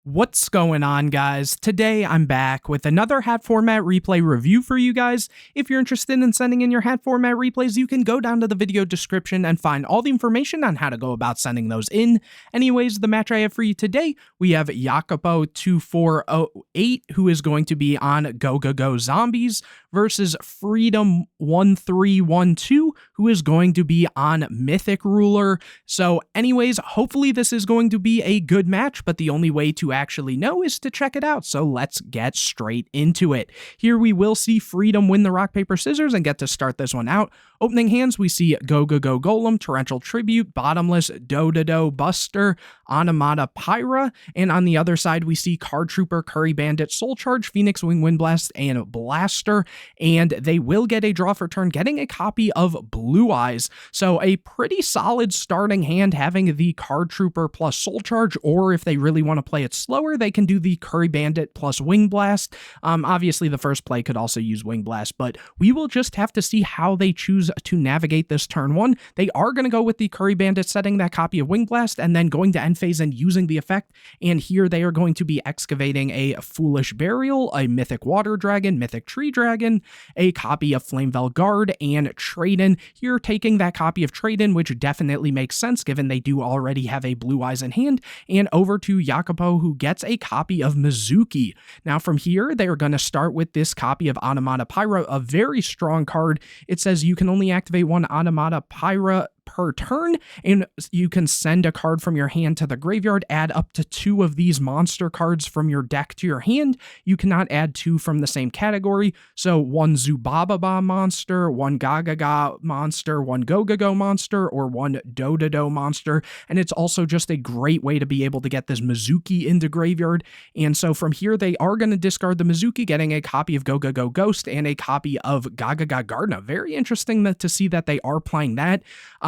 What's going on, guys? Today I'm back with another hat format replay review for you guys. If you're interested in sending in your hat format replays, you can go down to the video description and find all the information on how to go about sending those in. Anyways, the match I have for you today, we have Jacopo2408, who is going to be on Gogogo Zombies, versus Freedom1312, who is going to be on Mythic Ruler. So anyways, hopefully this is going to be a good match, but the only way to actually know is to check it out. So let's get straight into it. Here we will see Freedom win the rock, paper, scissors and get to start this one out. Opening hands, we see Gogogo Golem, Torrential Tribute, Bottomless, Dodo Buster, Automata Pyra, and on the other side we see Card Trooper, Curry Bandit, Soul Charge, Phoenix Wing, Wind Blast, and Blaster, and they will get a draw for turn, getting a copy of Blue Eyes. So a pretty solid starting hand, having the Card Trooper plus Soul Charge, or if they really want to play it slower, they can do the Curry Bandit plus Wing Blast. Obviously the first play could also use Wing Blast, but we will just have to see how they choose to navigate this turn one. They are going to go with the Curry Bandit, setting that copy of Wing Blast, and then going to end phase and using the effect, and here they are going to be excavating a Foolish Burial, a Mythic Water Dragon, Mythic Tree Dragon, a copy of Flamevell Guard, and Trade-In. Here taking that copy of Trade-In, which definitely makes sense given they do already have a Blue Eyes in hand, and over to Jacopo, who gets a copy of Mizuki. Now from here, they are going to start with this copy of Automata Pyra, a very strong card. It says you can only activate one Automata Pyra per turn, and you can send a card from your hand to the graveyard, add up to 2 of these monster cards from your deck to your hand. You cannot add 2 from the same category, so 1 Zubababa monster, 1 Gagaga monster, 1 Gogogo monster, or 1 Dodo monster, and it's also just a great way to be able to get this Mizuki into graveyard. And so from here, they are going to discard the Mizuki, getting a copy of Gogogo Ghost and a copy of Gagaga Gardener. Very interesting to see that they are playing that.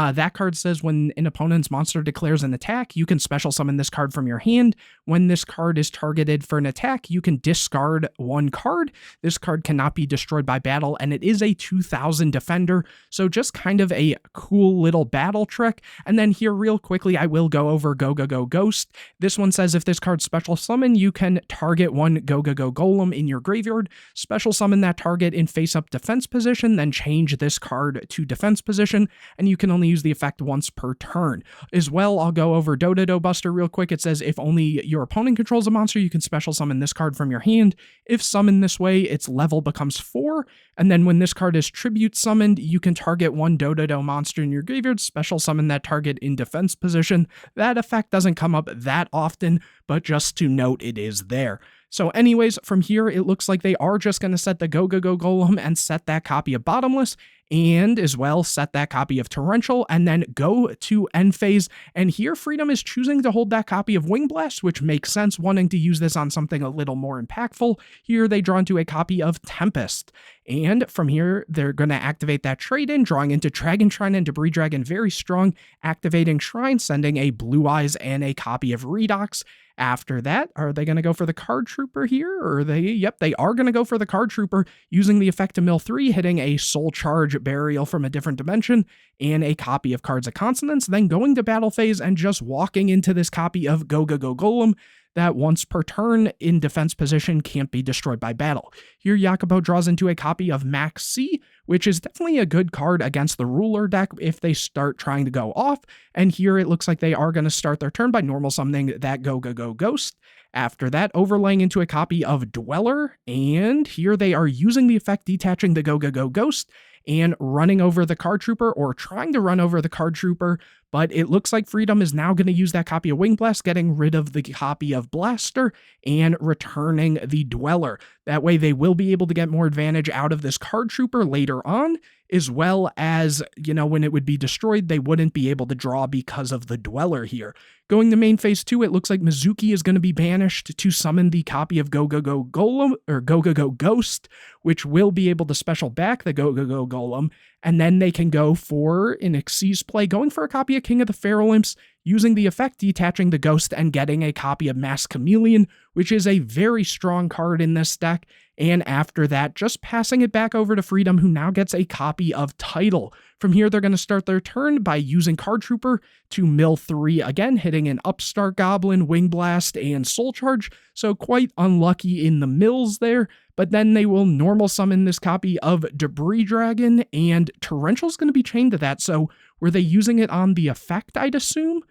That card says when an opponent's monster declares an attack, you can special summon this card from your hand. When this card is targeted for an attack, you can discard 1 card. This card cannot be destroyed by battle, and it is a 2000 defender, so just kind of a cool little battle trick. And then here real quickly, I will go over Gogogo Ghost. This one says if this card special summon, you can target 1 Gogogo Golem in your graveyard, special summon that target in face-up defense position, then change this card to defense position, and you can only use the effect once per turn. As well, I'll go over Dodo Buster real quick. It says if only your opponent controls a monster, you can special summon this card from your hand. If summoned this way, its level becomes 4, and then when this card is tribute summoned, you can target 1 Dodo monster in your graveyard, special summon that target in defense position. That effect doesn't come up that often, but just to note, it is there. So anyways, from here, it looks like they are just going to set the Gogogo Golem and set that copy of Bottomless, and as well set that copy of Torrential, and then go to end phase. And here Freedom is choosing to hold that copy of Wing Blast, which makes sense, wanting to use this on something a little more impactful. Here they draw into a copy of Tempest. And from here, they're going to activate that Trade-In, drawing into Dragon Shrine and Debris Dragon, very strong, activating Shrine, sending a Blue Eyes and a copy of Redox. After that, are they going to go for the Card Trooper here? Or yep, they are going to go for the Card Trooper, using the effect to mill 3, hitting a Soul Charge Burial from a different dimension, and a copy of Cards of Consonance, then going to battle phase and just walking into this copy of Gogogo Golem, that once per turn in defense position can't be destroyed by battle. Here Jacopo draws into a copy of Max C, which is definitely a good card against the Ruler deck if they start trying to go off, and here it looks like they are going to start their turn by normal summoning that Gogogo Ghost. After that, overlaying into a copy of Dweller, and here they are using the effect detaching the Gogogo Ghost and running over the Card Trooper, or trying to run over the Card Trooper, but it looks like Freedom is now going to use that copy of Wing Blast, getting rid of the copy of Blaster and returning the Dweller. That way they will be able to get more advantage out of this Card Trooper later on, as well as, when it would be destroyed, they wouldn't be able to draw because of the Dweller here. Going to main phase 2, it looks like Mizuki is going to be banished to summon the copy of Gogogo Golem, or Gogogo Ghost, which will be able to special back the Gogogo Golem, and then they can go for an Xyz play, going for a copy of King of the Feral Imps, using the effect detaching the ghost and getting a copy of Masked Chameleon, which is a very strong card in this deck. And after that, just passing it back over to Freedom, who now gets a copy of Title. From here, they're going to start their turn by using Card Trooper to mill 3, again hitting an Upstart Goblin, Wing Blast, and Soul Charge, so quite unlucky in the mills there. But then they will normal summon this copy of Debris Dragon, and Torrential's going to be chained to that, so were they using it on the effect, I'd assume?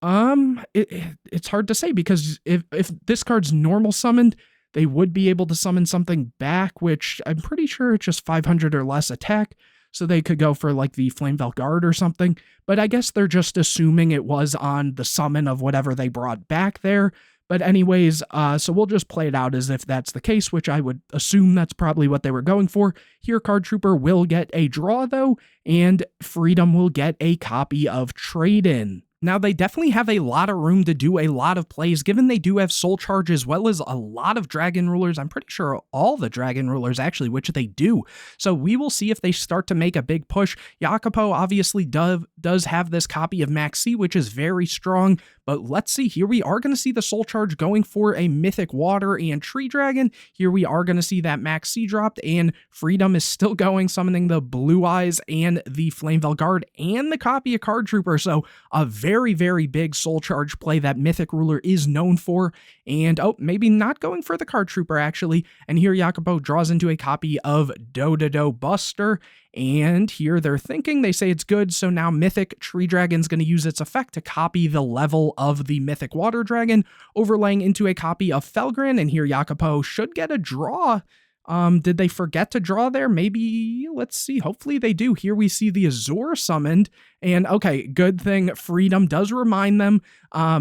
It's hard to say, because if this card's normal summoned, they would be able to summon something back, which I'm pretty sure it's just 500 or less attack, so they could go for like the Flameveil Guard or something, but I guess they're just assuming it was on the summon of whatever they brought back there. But anyways, so we'll just play it out as if that's the case, which I would assume that's probably what they were going for. Here, Card Trooper will get a draw, though, and Freedom will get a copy of Trade-In. Now, they definitely have a lot of room to do a lot of plays, given they do have Soul Charge as well as a lot of Dragon Rulers. I'm pretty sure all the Dragon Rulers, actually, which they do. So we will see if they start to make a big push. Jacopo obviously does have this copy of Max C, which is very strong. But let's see, here we are going to see the Soul Charge going for a Mythic Water and Tree Dragon. Here we are going to see that Max C dropped, and Freedom is still going, summoning the Blue Eyes and the Flameveil Guard and the copy of Card Trooper. So a very, very big Soul Charge play that Mythic Ruler is known for. And, oh, maybe not going for the Card Trooper, actually. And here Jacopo draws into a copy of Dododo Buster. And here they're thinking, they say it's good, so now Mythic Tree Dragon's going to use its effect to copy the level of the Mythic Water Dragon, overlaying into a copy of Felgran, and here Jacopo should get a draw. Did they forget to draw there? Maybe, let's see, hopefully they do. Here we see the Azure summoned, and okay, good thing Freedom does remind them,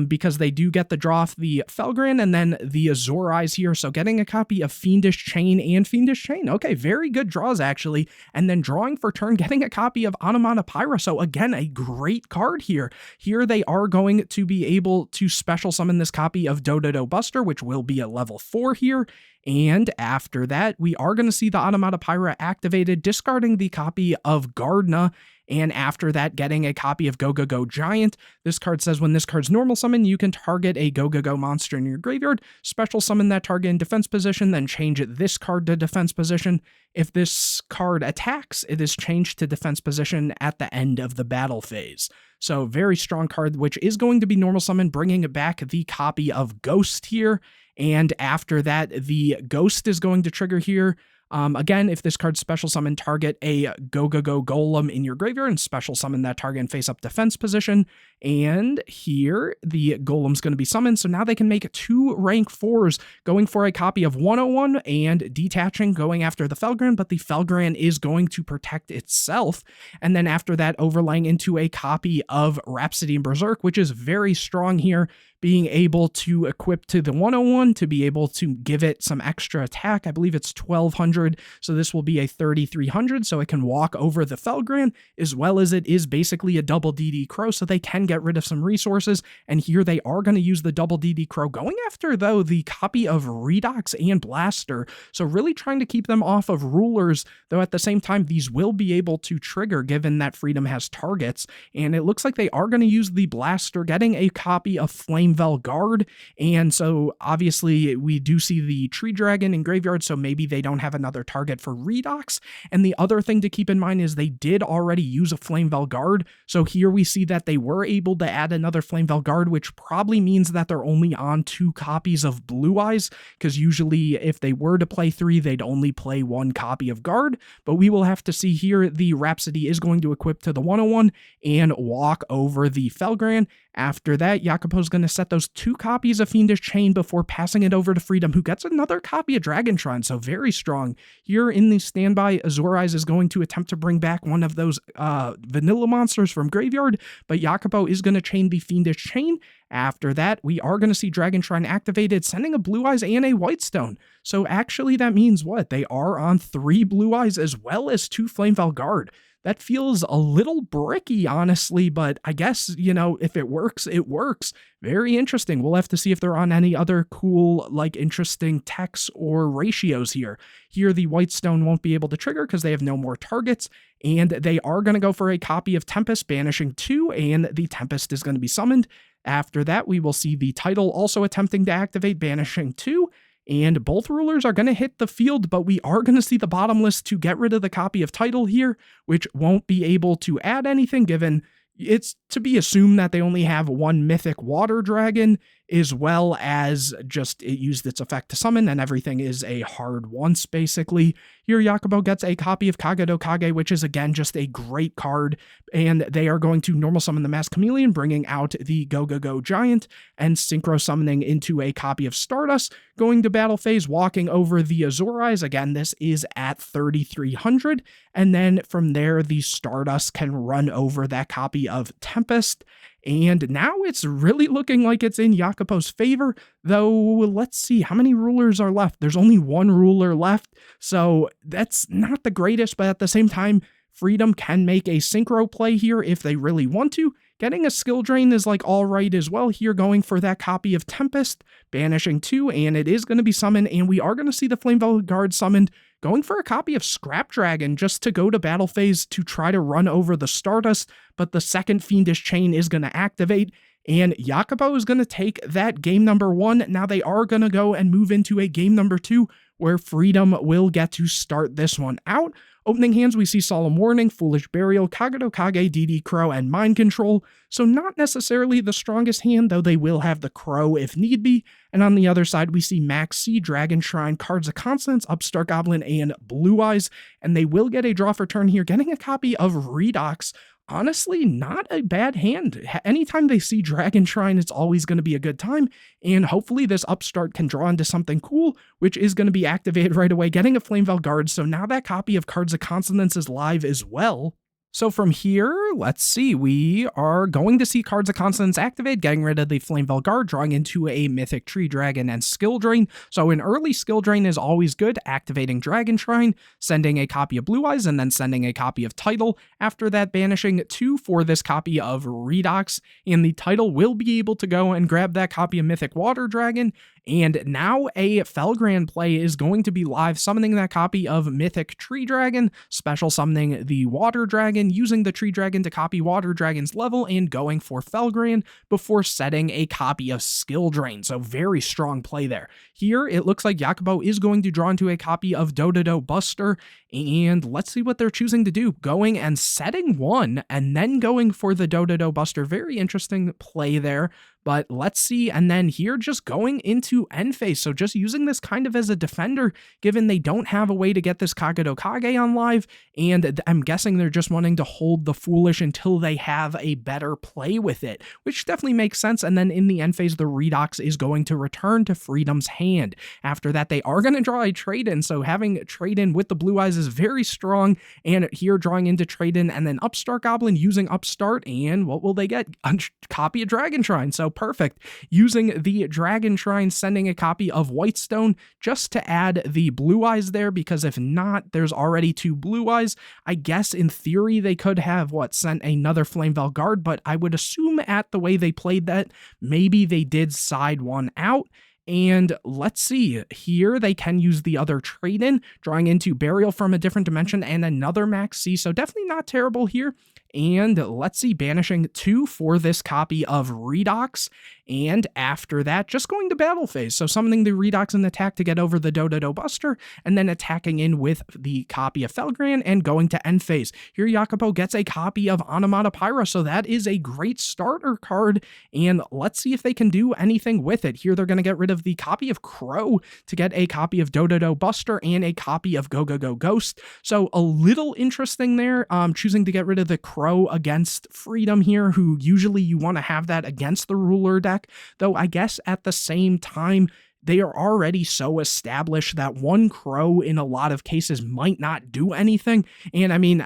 because they do get the draw off the Felgran and then the Azure Eyes here, so getting a copy of Fiendish Chain and Fiendish Chain. Okay, very good draws, actually, and then drawing for turn, getting a copy of Onomatopoeia, so again, a great card here. Here they are going to be able to special summon this copy of Dododo Buster, which will be a level 4 here. And after that, we are going to see the Onomatopoeia activated, discarding the copy of Gardna, and after that, getting a copy of Gogogo Giant. This card says when this card's normal summon, you can target a Gogogo monster in your graveyard, special summon that target in defense position, then change this card to defense position. If this card attacks, it is changed to defense position at the end of the battle phase. So very strong card, which is going to be normal summon, bringing back the copy of Ghost here. And after that, the Ghost is going to trigger here. Again, if this card special summon, target a Gogogo Golem in your graveyard and special summon that target in face-up defense position. And here, the Golem's going to be summoned, so now they can make 2 rank 4s, going for a copy of 101 and detaching, going after the Felgran, but the Felgran is going to protect itself. And then after that, overlaying into a copy of Rhapsody and Berserk, which is very strong here, being able to equip to the 101 to be able to give it some extra attack. I believe it's 1200, so this will be a 3300, so it can walk over the Felgran, as well as it is basically a double DD Crow, so they can get rid of some resources. And here they are going to use the double DD Crow, going after, though, the copy of Redox and Blaster, so really trying to keep them off of rulers, though at the same time, these will be able to trigger, given that Freedom has targets. And it looks like they are going to use the Blaster, getting a copy of Flameveil Guard, and so obviously we do see the Tree Dragon in graveyard, so maybe they don't have another target for Redox. And the other thing to keep in mind is they did already use a Flameveil Guard, so here we see that they were able to add another Flameveil Guard, which probably means that they're only on 2 copies of Blue Eyes, because usually if they were to play 3, they'd only play 1 copy of Guard. But we will have to see here. The Rhapsody is going to equip to the 101 and walk over the Felgran. After that, Jacopo's going to set those 2 copies of Fiendish Chain before passing it over to Freedom, who gets another copy of Dragon Shrine, so very strong. Here in the standby, Azure Eyes is going to attempt to bring back one of those vanilla monsters from graveyard, but Jacopo is going to chain the Fiendish Chain. After that, we are going to see Dragon Shrine activated, sending a Blue Eyes and a Whitestone. So actually that means what? They are on 3 Blue Eyes as well as 2 Flameveil Guard. that feels a little bricky, honestly, but I guess, you know, if it works, it works. Very interesting. We'll have to see if they're on any other cool, like, interesting techs or ratios here. Here, the Whitestone won't be able to trigger because they have no more targets, and they are going to go for a copy of Tempest, banishing 2, and the Tempest is going to be summoned. After that, we will see the Title also attempting to activate, banishing 2, and both rulers are going to hit the field, but we are going to see the Bottomless to get rid of the copy of Title here, which won't be able to add anything given it's to be assumed that they only have one Mythic Water Dragon, as well as just it used its effect to summon, and everything is a hard once, basically. Here, Yakubo gets a copy of Kagado Kage, which is, again, just a great card, and they are going to normal summon the Masked Chameleon, bringing out the Gogogo Giant, and synchro summoning into a copy of Stardust, going to battle phase, walking over the Azure Eyes. Again, this is at 3,300, and then from there, the Stardust can run over that copy of Tempest. And now it's really looking like it's in Jacopo's favor, though let's see, how many rulers are left? There's only one ruler left, so that's not the greatest, but at the same time, Freedom can make a synchro play here if they really want to. Getting a skill drain is like all right as well here, going for that copy of Tempest, banishing 2, and it is going to be summoned, and we are going to see the Flame Velvet Guard summoned, going for a copy of Scrap Dragon just to go to battle phase to try to run over the Stardust, but the second Fiendish Chain is going to activate, and Jacopo is going to take that game number 1. Now they are going to go and move into a game number 2, where Freedom will get to start this one out. Opening hands, we see Solemn Warning, Foolish Burial, Kagado Kage, DD Crow, and Mind Control. So not necessarily the strongest hand, though they will have the Crow if need be. And on the other side, we see Max C, Dragon Shrine, Cards of Consonance, Upstart Goblin, and Blue Eyes. And they will get a draw for turn here, getting a copy of Redox. Honestly, not a bad hand. Anytime they see Dragon Shrine, it's always going to be a good time, and hopefully this Upstart can draw into something cool, which is going to be activated right away, getting a Flame Veil Guard, so now that copy of Cards of Consonance is live as well. So from here, let's see, we are going to see Cards of Consonance activate, getting rid of the Flame Veil Guard, drawing into a Mythic Tree Dragon and Skill Drain. So an early Skill Drain is always good, activating Dragon Shrine, sending a copy of Blue Eyes, and then sending a copy of Title. After that, banishing 2 for this copy of Redox, and the Title will be able to go and grab that copy of Mythic Water Dragon. And now a Felgrand play is going to be live, summoning that copy of Mythic Tree Dragon, special summoning the Water Dragon, using the Tree Dragon to copy Water Dragon's level, and going for Felgrand before setting a copy of Skill Drain. So very strong play there. Here, it looks like Jacopo is going to draw into a copy of Dododo Buster, and let's see what they're choosing to do. Going and setting 1, and then going for the Dododo Buster. Very interesting play there. But let's see, and then here just going into end phase, so just using this kind of as a defender, given they don't have a way to get this Kagado Kage on live, and I'm guessing they're just wanting to hold the Foolish until they have a better play with it, which definitely makes sense, and then in the end phase, the Redox is going to return to Freedom's hand. After that, they are going to draw a trade-in, so having trade-in with the Blue Eyes is very strong, and here drawing into trade-in, and then Upstart Goblin using Upstart, and what will they get? A copy of Dragon Shrine, so perfect. Using the Dragon Shrine, sending a copy of Whitestone just to add the Blue Eyes there, because if not, there's already 2 Blue Eyes. I guess in theory they could have, sent another Flame Veil Guard, but I would assume at the way they played that, maybe they did side one out. And let's see, here they can use the other trade-in, drawing into Burial from a Different Dimension and another Max C, so definitely not terrible here. And let's see, banishing 2 for this copy of Redox, and after that, just going to battle phase, so summoning the Redox and attack to get over the Dododo Buster, and then attacking in with the copy of Felgrand and going to end phase. Here, Jacopo gets a copy of Onomata Pyra, so that is a great starter card, and let's see if they can do anything with it. Here, they're going to get rid of the copy of Crow to get a copy of Dododo Buster and a copy of Gogogo Ghost, so a little interesting there, choosing to get rid of the Crow against Freedom here, who usually you want to have that against the ruler deck, though I guess at the same time, they are already so established that one Crow in a lot of cases might not do anything. And I mean,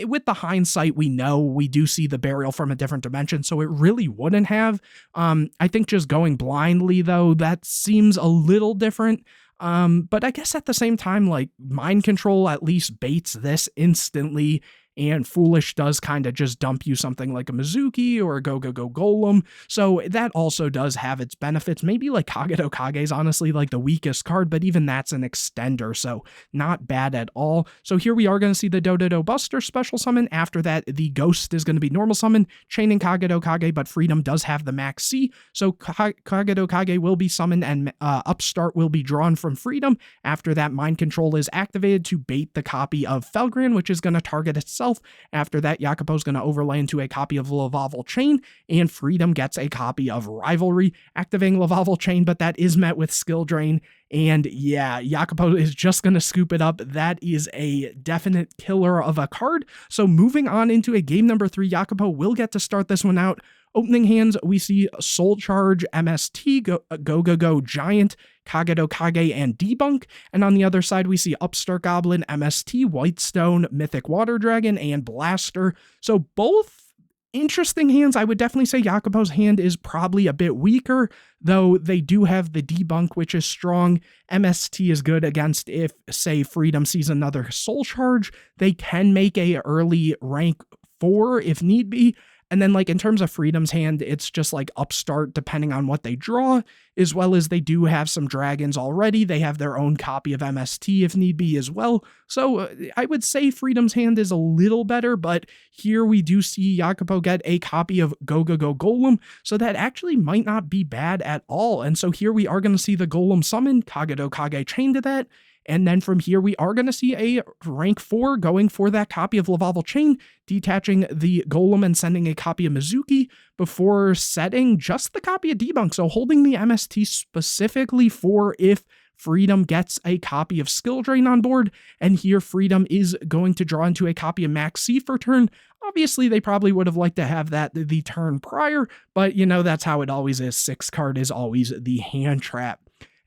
with the hindsight, we know we do see the Burial from a Different Dimension, so it really wouldn't have. I think just going blindly, though, that seems a little different. But I guess at the same time, Mind Control at least baits this instantly. and Foolish does kind of just dump you something like a Mizuki or a Gogogo Golem, so that also does have its benefits. Maybe like Kagero Kage is honestly like the weakest card, but even that's an extender, so not bad at all. So here we are going to see the Dododo Buster special summon. After that, the Ghost is going to be normal summon, chaining Kagero Kage, but Freedom does have the max C, so Kagero Kage will be summoned and Upstart will be drawn from Freedom. After that, Mind Control is activated to bait the copy of Felgran, which is going to target itself. After that, Jacopo is going to overlay into a copy of Lavavel Chain, and Freedom gets a copy of Rivalry, activating Lavavel Chain, but that is met with skill drain. And yeah, Jacopo is just going to scoop it up. That is a definite killer of a card. So moving on into a game number 3, Jacopo will get to start this one out. Opening hands, we see Soul Charge, MST, Gogogo Giant, Kagero Kage, and Debunk. And on the other side, we see Upstart Goblin, MST, Whitestone, Mythic Water Dragon, and Blaster. So both interesting hands. I would definitely say Jacopo's hand is probably a bit weaker, though they do have the Debunk, which is strong. MST is good against if, say, Freedom sees another Soul Charge. They can make a early rank 4 if need be. And then, like, in terms of Freedom's hand, it's just like Upstart depending on what they draw, as well as they do have some dragons already. They have their own copy of MST if need be as well. So I would say Freedom's hand is a little better, but here we do see Jacopo get a copy of Gogogo Golem, so that actually might not be bad at all. And so here we are going to see the Golem summon, Kagero Kage chained to that. And then from here, we are going to see a rank 4 going for that copy of Lavavel Chain, detaching the Golem and sending a copy of Mizuki before setting just the copy of Debunk. So holding the MST specifically for if Freedom gets a copy of Skill Drain on board, and here Freedom is going to draw into a copy of Max C for turn. Obviously, they probably would have liked to have that the turn prior, but you know, that's how it always is. 6 card is always the hand trap.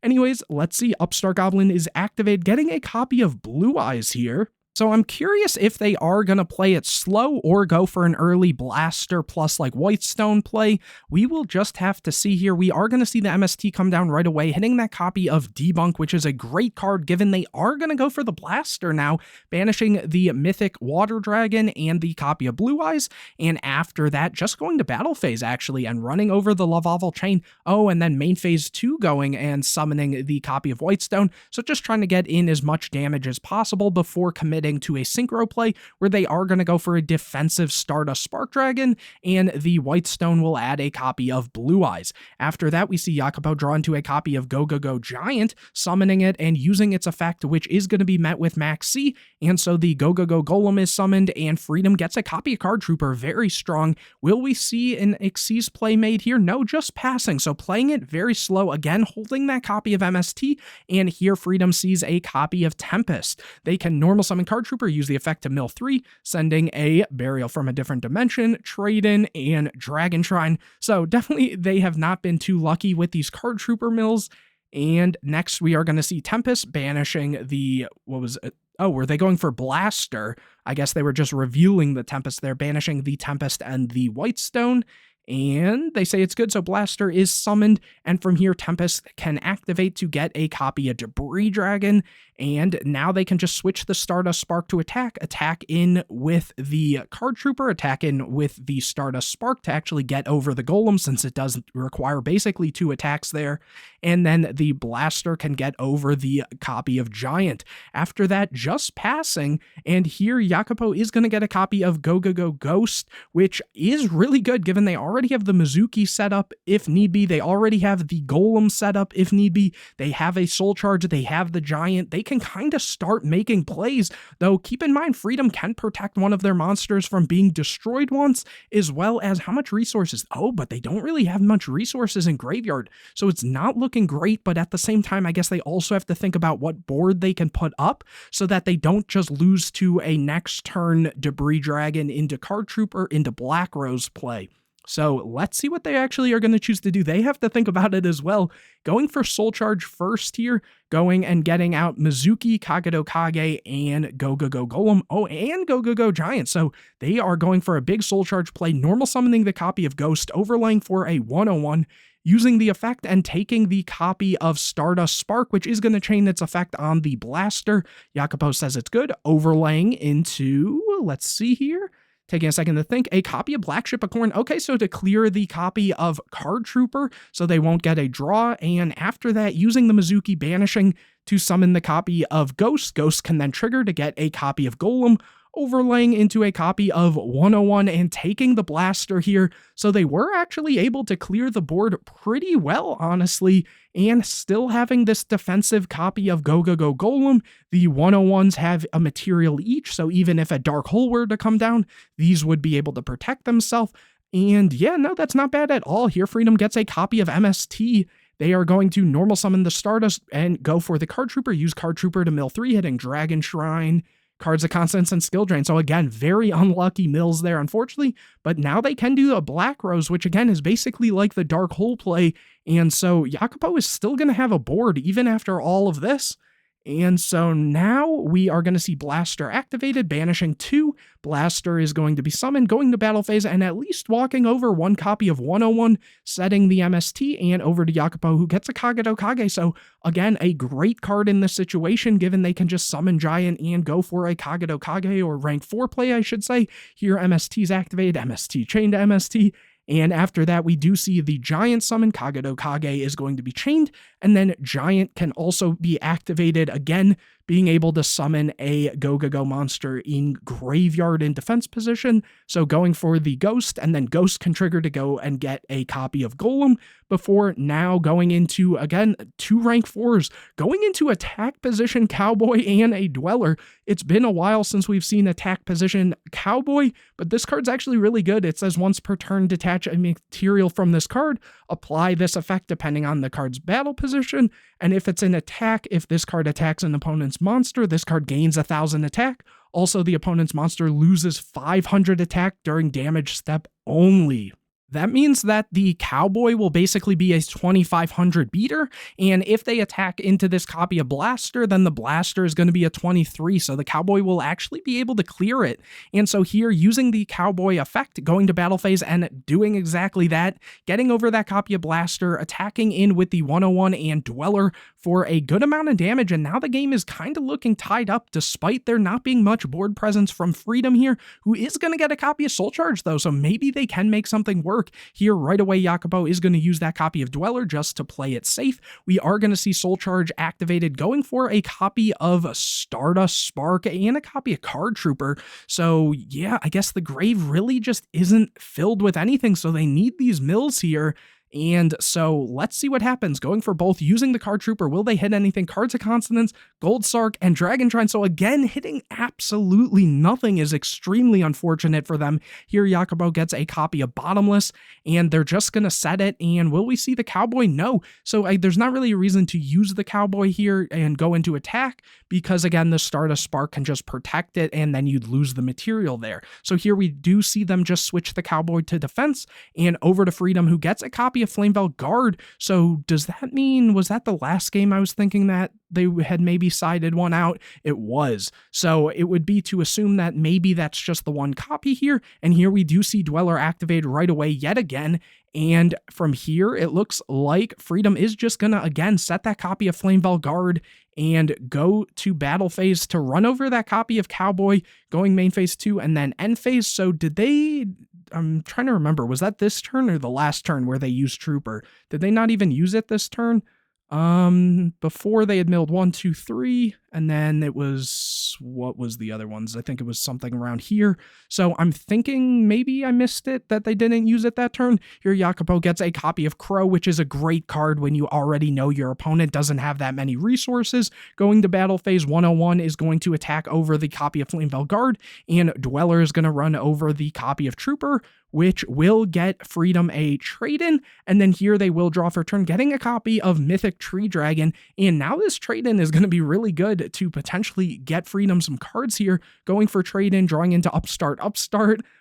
Anyways, let's see. Upstart Goblin is activated, getting a copy of Blue Eyes here. So I'm curious if they are going to play it slow or go for an early Blaster plus like Whitestone play. We will just have to see here. We are going to see the MST come down right away, hitting that copy of Debunk, which is a great card given they are going to go for the Blaster now, banishing the Mythic Water Dragon and the copy of Blue Eyes. And after that, just going to battle phase actually and running over the Lavavel Chain. Oh, and then main phase 2 going and summoning the copy of Whitestone. So just trying to get in as much damage as possible before committing to a synchro play where they are going to go for a defensive Stardust Spark Dragon, and the Whitestone will add a copy of Blue Eyes. After that, we see Jacopo draw into a copy of Gogogo Giant, summoning it and using its effect, which is going to be met with Max C, and so the Gogogo Golem is summoned, and Freedom gets a copy of Card Trooper, very strong. Will we see an Xyz play made here? No, just passing, so playing it very slow, again holding that copy of MST, and here Freedom sees a copy of Tempest. They can normal summon Card Trooper, use the effect to mill 3, sending a Burial from a Different Dimension, Trade-In, and Dragon Shrine. So definitely they have not been too lucky with these Card Trooper mills. And next we are going to see Tempest banishing the, what was it? Oh, were they going for Blaster? I guess they were just revealing the Tempest there, banishing the Tempest and the Whitestone. And they say it's good, so Blaster is summoned, and from here Tempest can activate to get a copy of Debris Dragon, and now they can just switch the Stardust Spark to attack in with the Card Trooper, attack in with the Stardust Spark to actually get over the Golem, since it does require basically 2 attacks there, and then the Blaster can get over the copy of Giant. After that, just passing, and here Jacopo is going to get a copy of Gogogo Ghost, which is really good given they already have the Mizuki set up if need be, they already have the Golem set up if need be, they have a Soul Charge, they have the Giant, they can kind of start making plays, though keep in mind Freedom can protect one of their monsters from being destroyed once, as well as how much resources. Oh, but they don't really have much resources in Graveyard, so it's not looking great, but at the same time, I guess they also have to think about what board they can put up so that they don't just lose to a next turn Debris Dragon into Card Trooper into Black Rose play. So let's see what they actually are going to choose to do. They have to think about it as well. Going for Soul Charge first here, going and getting out Mizuki, Kagero Kage, and Gogogo Golem. Oh, and Gogogo Giant. So they are going for a big Soul Charge play, normal summoning the copy of Ghost, overlaying for a 101, using the effect and taking the copy of Stardust Spark, which is going to chain its effect on the blaster. Jacopo says it's good. Overlaying into, let's see here, taking a second to think, a copy of Black Ship of Corn. Okay, so to clear the copy of Card Trooper, so they won't get a draw, and after that, using the Mizuki Banishing to summon the copy of Ghost. Ghost can then trigger to get a copy of Golem, overlaying into a copy of 101 and taking the blaster here. So they were actually able to clear the board pretty well, honestly, and still having this defensive copy of Gogogo Golem. The 101s have a material each, so even if a Dark Hole were to come down, these would be able to protect themselves. And yeah, no, that's not bad at all. Here, Freedom gets a copy of MST. They are going to normal summon the Stardust and go for the Card Trooper, use Card Trooper to mill 3, hitting Dragon Shrine, Cards of Constance, and Skill Drain. So again, very unlucky mills there, unfortunately, but now they can do a Black Rose, which again is basically like the Dark Hole play, and so Jacopo is still going to have a board even after all of this. And so now we are going to see Blaster activated, banishing 2. Blaster is going to be summoned, going to battle phase, and at least walking over 1 copy of 101, setting the MST, and over to Jacopo, who gets a Kagado Kage. So again, a great card in this situation, given they can just summon Giant and go for a Kagado Kage, or rank 4 play, I should say. Here, MST is activated, MST chained to MST. And after that, we do see the Giant summon. Kagado Kage is going to be chained, and then Giant can also be activated again, being able to summon a Gogogo monster in graveyard in defense position. So going for the Ghost, and then Ghost can trigger to go and get a copy of Golem, before now going into, again, 2 rank 4s, going into attack position Cowboy and a Dweller. It's been a while since we've seen attack position Cowboy, but this card's actually really good. It says once per turn, detach a material from this card, apply this effect depending on the card's battle position, and if it's an attack, if this card attacks an opponent's monster, this card gains 1,000 attack. Also, the opponent's monster loses 500 attack during damage step only. That means that the Cowboy will basically be a 2,500 beater, and if they attack into this copy of Blaster, then the Blaster is going to be a 23, so the Cowboy will actually be able to clear it. And so here, using the Cowboy effect, going to battle phase and doing exactly that, getting over that copy of Blaster, attacking in with the 101 and Dweller for a good amount of damage, and now the game is kind of looking tied up, despite there not being much board presence from Freedom here, who is going to get a copy of Soul Charge, though, so maybe they can make something work. Here, right away, Jacopo is going to use that copy of Dweller just to play it safe. We are going to see Soul Charge activated, going for a copy of Stardust Spark and a copy of Card Trooper. So yeah, I guess the grave really just isn't filled with anything, so they need these mills here. And so let's see what happens. Going for both, using the Card Trooper, will they hit anything? Cards of Consonance, Gold Sark, and Dragon Shrine. So again, hitting absolutely nothing is extremely unfortunate for them. Here, Jacopo gets a copy of Bottomless, and they're just going to set it. And will we see the Cowboy? No. So there's not really a reason to use the Cowboy here and go into attack, because again, the Stardust Spark can just protect it, and then you'd lose the material there. So here we do see them just switch the Cowboy to defense, and over to Freedom, who gets a copy of Flamebell Guard. So does that mean, was that the last game I was thinking that they had maybe sided one out? It was. So it would be to assume that maybe that's just the one copy here. And here we do see Dweller activated right away yet again. And from here, it looks like Freedom is just going to, again, set that copy of Flamebell Guard and go to battle phase to run over that copy of Cowboy, going main phase 2 and then end phase. So did they, I'm trying to remember, was that this turn or the last turn where they used Trooper? Did they not even use it this turn? Before they had milled 1, 2, 3, and then it was, what was the other ones? I think it was something around here. So I'm thinking maybe I missed it, that they didn't use it that turn. Here, Jacopo gets a copy of Crow, which is a great card when you already know your opponent doesn't have that many resources. Going to battle phase, 101 is going to attack over the copy of Flamebell Guard, and Dweller is going to run over the copy of Trooper, which will get Freedom a trade-in, and then here they will draw for turn, getting a copy of Mythic Tree Dragon, and now this trade-in is going to be really good to potentially get Freedom some cards here, going for trade-in, drawing into Upstart.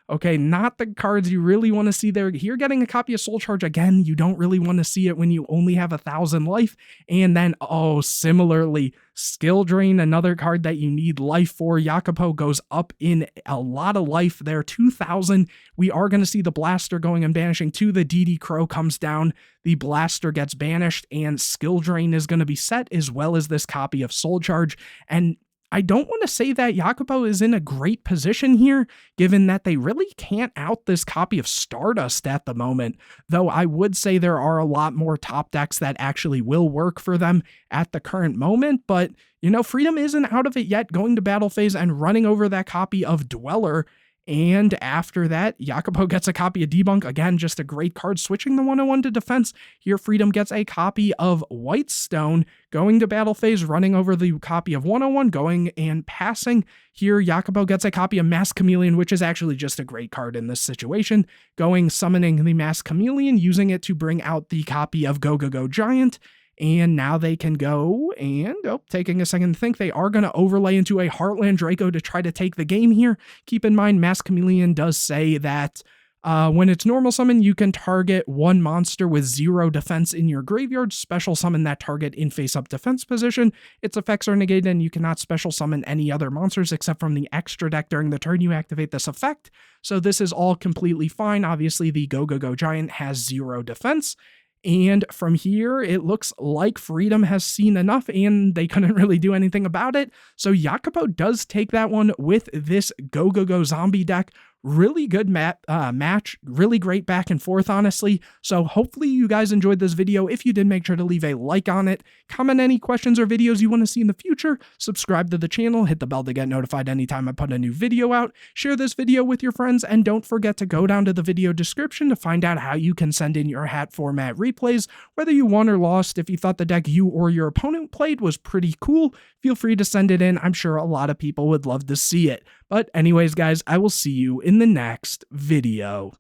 Okay, not the cards you really want to see there. Here, getting a copy of Soul Charge, again, you don't really want to see it when you only have 1,000 life, and then, oh, similarly, Skill Drain, another card that you need life for. Jacopo goes up in a lot of life there, 2,000. We are going to see the Blaster going and banishing 2. The DD Crow comes down, the Blaster gets banished, and Skill Drain is going to be set, as well as this copy of Soul Charge. And I don't want to say that Jacopo is in a great position here, given that they really can't out this copy of Stardust at the moment, though I would say there are a lot more top decks that actually will work for them at the current moment. But, you know, Freedom isn't out of it yet, going to battle phase and running over that copy of Dweller. And after that, Jacopo gets a copy of Debunk. Again, just a great card. Switching the 101 to defense. Here, Freedom gets a copy of Whitestone, going to battle phase, running over the copy of 101, going and passing. Here, Jacopo gets a copy of Masked Chameleon, which is actually just a great card in this situation. Going, summoning the Masked Chameleon, using it to bring out the copy of Gogogo Giant. And now they can go and, taking a second to think, they are going to overlay into a Heartland Draco to try to take the game here. Keep in mind, Masked Chameleon does say that when it's normal summon, you can target one monster with 0 defense in your graveyard, special summon that target in face-up defense position. Its effects are negated, and you cannot special summon any other monsters except from the extra deck during the turn you activate this effect. So this is all completely fine. Obviously, the Gogogo Giant has 0 defense. And from here, it looks like Freedom has seen enough and they couldn't really do anything about it. So Jacopo does take that one with this Gogogo zombie deck. Really good match, really great back and forth, honestly. So hopefully you guys enjoyed this video. If you did, make sure to leave a like on it. Comment any questions or videos you want to see in the future. Subscribe to the channel, hit the bell to get notified anytime I put a new video out. Share this video with your friends, and don't forget to go down to the video description to find out how you can send in your hat format replays. Whether you won or lost, if you thought the deck you or your opponent played was pretty cool, feel free to send it in. I'm sure a lot of people would love to see it. But anyways, guys, I will see you in the next video.